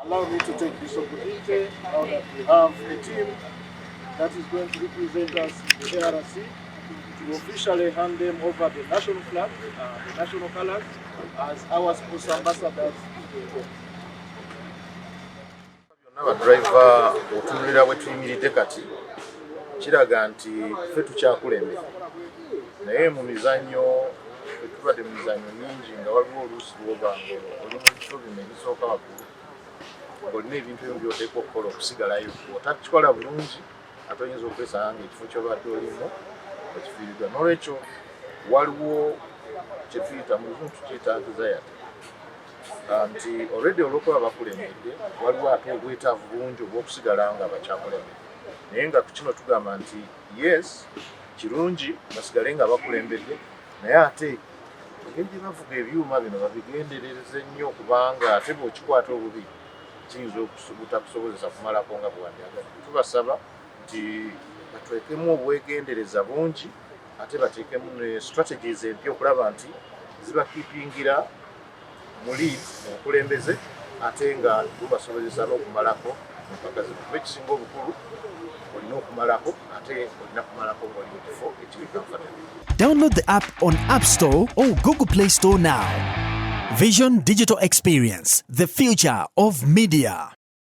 allow me to take this opportunity now that we have a team that is going to represent us in the ARC to officially hand them over the national flag, the national colors, as our sponsor ambassadors. Abadriver otunulira bwe tuyimiridde kati kiraga nti ffe tukyakulembera naye mu mizannyo tubadde mu mizannyo mingi nga waliwo oluusi lwoba oli mu bifo bino ebisooka waggulu ng'olina ebintu ebimu by'oteekwa okukola okusigalayo otakikola bulungi ate oyinza okwesanga ng'ekifo ky'obadde olimu okifiiriddwa n'olwekyo waliwo kye tuyita mu luzungu tukyeta anxiety nti already olw'okuba bakulembedde waliwo ate obwetaavu bungi obw'okusigala nga bakyakulembedde naye nga ku kino tugamba nti yes kirungi basigale nga bakulembedde naye ate engeri gye bavuga ebyuma bino babigenderereze nnyo kubanga ate bw'okikwata obubi kiyinza obutakusobozesa kumalako nga bwe wandyagadde. Tubasaba nti batwekemu obwegendereza bungi ate bateekemu ne strategies empya okulaba nti zibakiipingira mu lead obukulembeze ate nga bubasobozesa n'okumalako empaka zino. Kuba ekisinga obukulu olina okumalako ate olina kumalako ng'oli mu kifo ekiri comfortable. Download the app on App Store or Google Play Store now. Vision Digital Experience, the future of media.